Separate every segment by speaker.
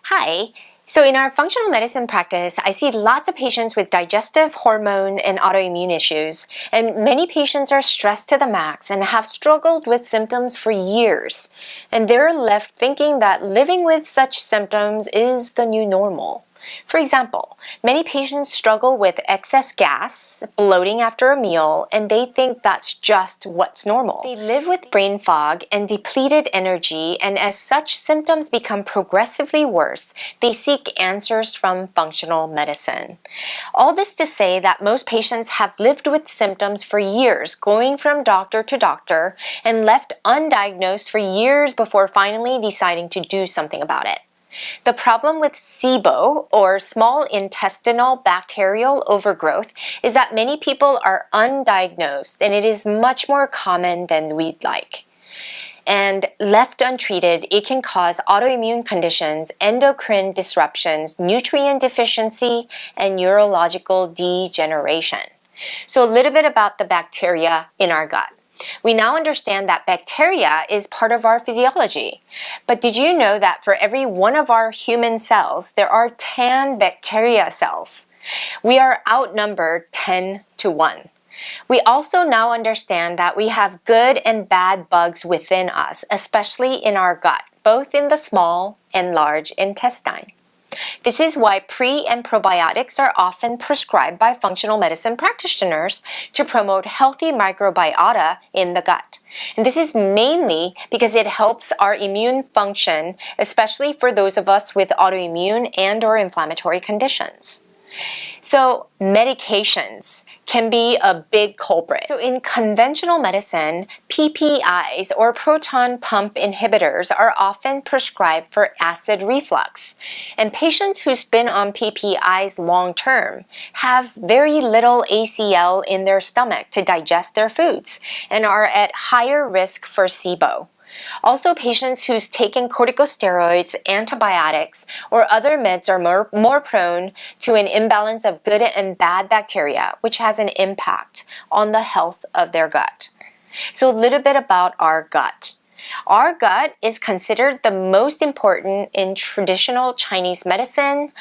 Speaker 1: Hi. So in our functional medicine practice, I see lots of patients with digestive, hormone, and autoimmune issues. And many patients are stressed to the max and have struggled with symptoms for years. And they're left thinking that living with such symptoms is the new normal. For example, many patients struggle with excess gas, bloating after a meal, and they think that's just what's normal. They live with brain fog and depleted energy, and as such symptoms become progressively worse, they seek answers from functional medicine. All this to say that most patients have lived with symptoms for years, going from doctor to doctor, and left undiagnosed for years before finally deciding to do something about it. The problem with Sibo, or small intestinal bacterial overgrowth, is that many people are undiagnosed, and it is much more common than we'd like. And left untreated, it can cause autoimmune conditions, endocrine disruptions, nutrient deficiency, and neurological degeneration. So a little bit about the bacteria in our gut. We now understand that bacteria is part of our physiology. But did you know that for every one of our human cells, there are 10 bacteria cells? We are outnumbered 10 to 1. We also now understand that we have good and bad bugs within us, especially in our gut, both in the small and large intestine. This is why pre- and probiotics are often prescribed by functional medicine practitioners to promote healthy microbiota in the gut. And this is mainly because it helps our immune function, especially for those of us with autoimmune and/or inflammatory conditions. So medications can be a big culprit. So in conventional medicine, PPIs or proton pump inhibitors are often prescribed for acid reflux. And patients who've been on PPIs long term have very little ACL in their stomach to digest their foods and are at higher risk for SIBO. Also, patients who's taken corticosteroids, antibiotics, or other meds are more prone to an imbalance of good and bad bacteria, which has an impact on the health of their gut. So a little bit about our gut. Our gut is considered the most important in traditional Chinese medicine,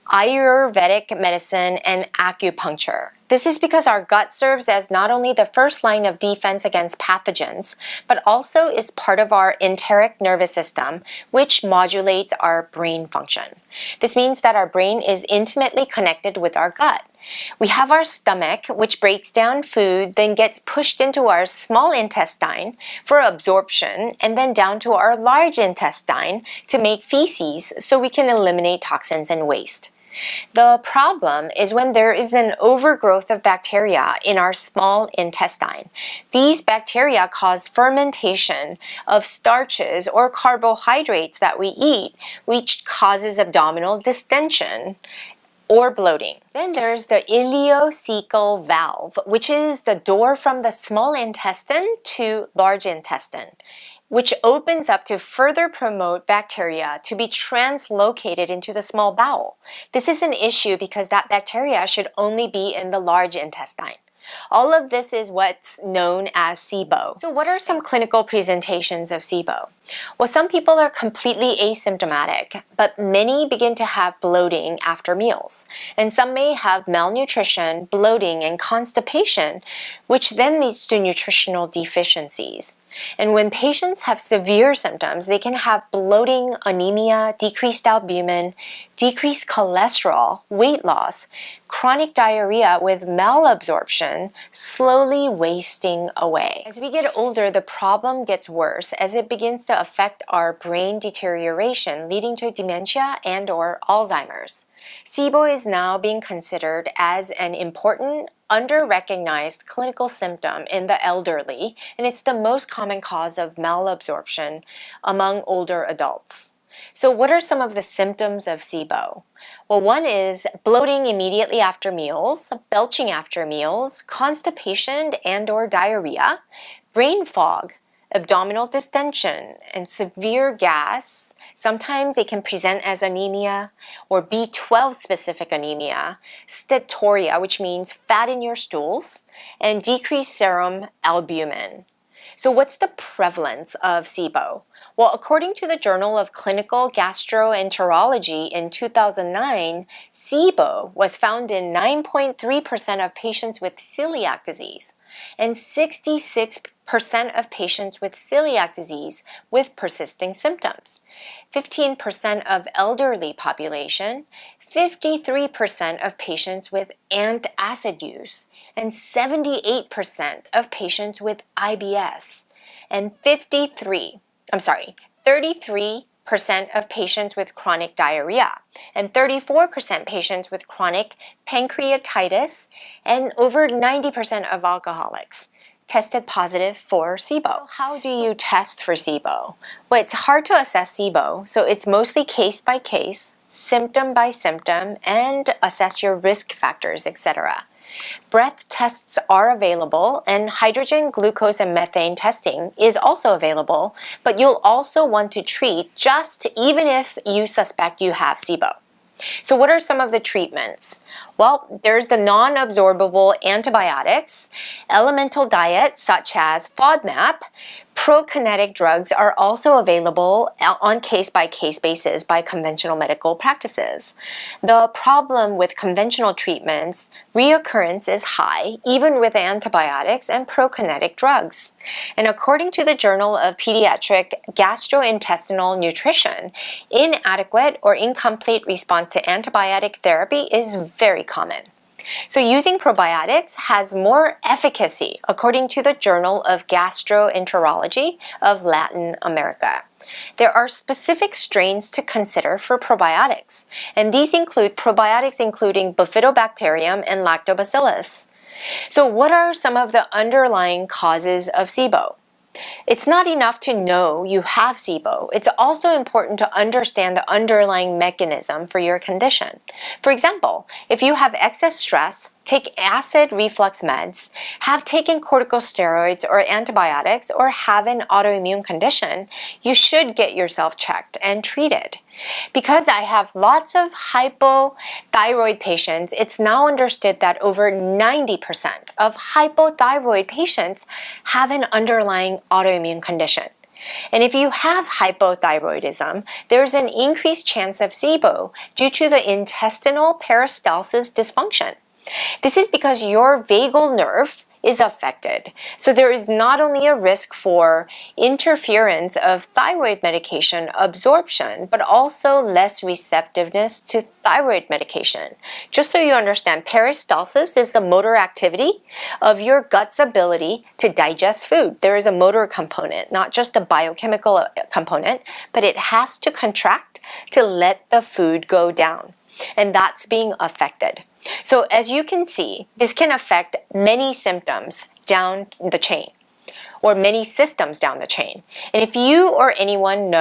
Speaker 1: Ayurvedic medicine, and acupuncture. This is because our gut serves as not only the first line of defense against pathogens, but also is part of our enteric nervous system, which modulates our brain function. This means that our brain is intimately connected with our gut. We have our stomach, which breaks down food, then gets pushed into our small intestine for absorption, and then down to our large intestine to make feces so we can eliminate toxins and waste. The problem is when there is an overgrowth of bacteria in our small intestine. These bacteria cause fermentation of starches or carbohydrates that we eat, which causes abdominal distension or bloating. Then there's the ileocecal valve, which is the door from the small intestine to large intestine, which opens up to further promote bacteria to be translocated into the small bowel. This is an issue because that bacteria should only be in the large intestine. All of this is what's known as SIBO. So what are some clinical presentations of SIBO? Well, some people are completely asymptomatic, but many begin to have bloating after meals. And some may have malnutrition, bloating, and constipation, which then leads to nutritional deficiencies. And when patients have severe symptoms, they can have bloating, anemia, decreased albumin, decreased cholesterol, weight loss, chronic diarrhea with malabsorption, slowly wasting away. As we get older, the problem gets worse as it begins to affect our brain deterioration, leading to dementia and/or Alzheimer's. SIBO is now being considered as an important, under-recognized clinical symptom in the elderly, and it's the most common cause of malabsorption among older adults. So what are some of the symptoms of SIBO? Well, one is bloating immediately after meals, belching after meals, constipation and/or diarrhea, brain fog, abdominal distension, and severe gas. Sometimes they can present as anemia or B12 specific anemia, steatorrhea, which means fat in your stools, and decreased serum albumin. So what's the prevalence of SIBO? Well, according to the Journal of Clinical Gastroenterology in 2009, SIBO was found in 9.3% of patients with celiac disease and 66% of patients with celiac disease with persisting symptoms, 15% of elderly population, 53% of patients with antacid use, and 78% of patients with IBS, and 33% of patients with chronic diarrhea, and 34% patients with chronic pancreatitis, and over 90% of alcoholics tested positive for SIBO. How do you test for SIBO? Well, it's hard to assess SIBO, so it's mostly case by case, symptom by symptom, and assess your risk factors, etc. Breath tests are available, and hydrogen, glucose, and methane testing is also available, but you'll also want to treat just even if you suspect you have SIBO. So what are some of the treatments? Well, there's the non-absorbable antibiotics, elemental diet such as FODMAP, prokinetic drugs are also available on case-by-case basis by conventional medical practices. The problem with conventional treatments, reoccurrence is high, even with antibiotics and prokinetic drugs. And according to the Journal of Pediatric Gastrointestinal Nutrition, inadequate or incomplete response to antibiotic therapy is very common. So using probiotics has more efficacy according to the Journal of Gastroenterology of Latin America. There are specific strains to consider for probiotics, and these include probiotics including Bifidobacterium and Lactobacillus. So what are some of the underlying causes of SIBO? It's not enough to know you have SIBO. It's also important to understand the underlying mechanism for your condition. For example, if you have excess stress, take acid reflux meds, have taken corticosteroids or antibiotics, or have an autoimmune condition, you should get yourself checked and treated. Because I have lots of hypothyroid patients, it's now understood that over 90% of hypothyroid patients have an underlying autoimmune condition. And if you have hypothyroidism, there's an increased chance of SIBO due to the intestinal peristalsis dysfunction. This is because your vagal nerve is affected. So there is not only a risk for interference of thyroid medication absorption, but also less receptiveness to thyroid medication. Just so you understand, peristalsis is the motor activity of your gut's ability to digest food. There is a motor component, not just a biochemical component, but it has to contract to let the food go down. And that's being affected. So as you can see, this can affect many symptoms down the chain, or many systems down the chain. And if you or anyone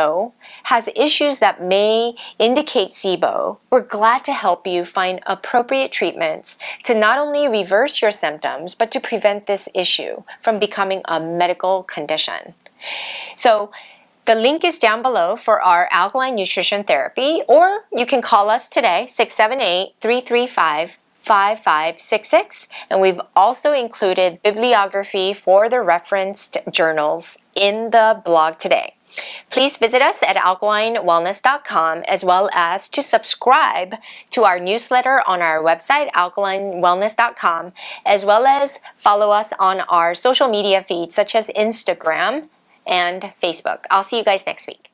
Speaker 1: has issues that may indicate SIBO, we're glad to help you find appropriate treatments to not only reverse your symptoms, but to prevent this issue from becoming a medical condition. So the link is down below for our alkaline nutrition therapy, or you can call us today, 678-335-5566, and we've also included bibliography for the referenced journals in the blog today. Please visit us at alkalinewellness.com, as well as to subscribe to our newsletter on our website, alkalinewellness.com, as well as follow us on our social media feeds such as Instagram and Facebook. I'll see you guys next week.